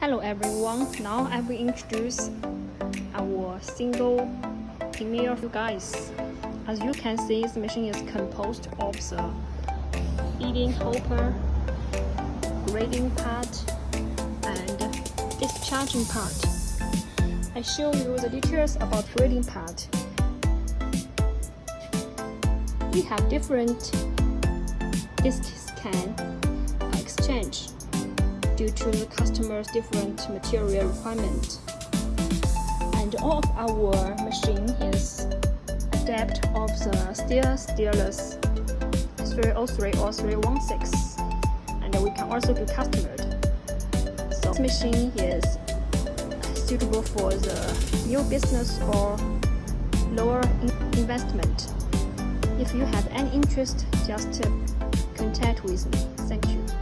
Hello everyone, now I will introduce our single premier for you guys. As you can see, this machine is composed of the feeding hopper, grading part, and discharging part. I show you the details about grading part. We have different disk scan exchange due to the customer's different material requirement. And all of our machine is adapt of the stainless 303 or 316, and we can also be customed. So this machine is suitable for the new business or lower investment. If you have any interest, just contact with me. Thank you.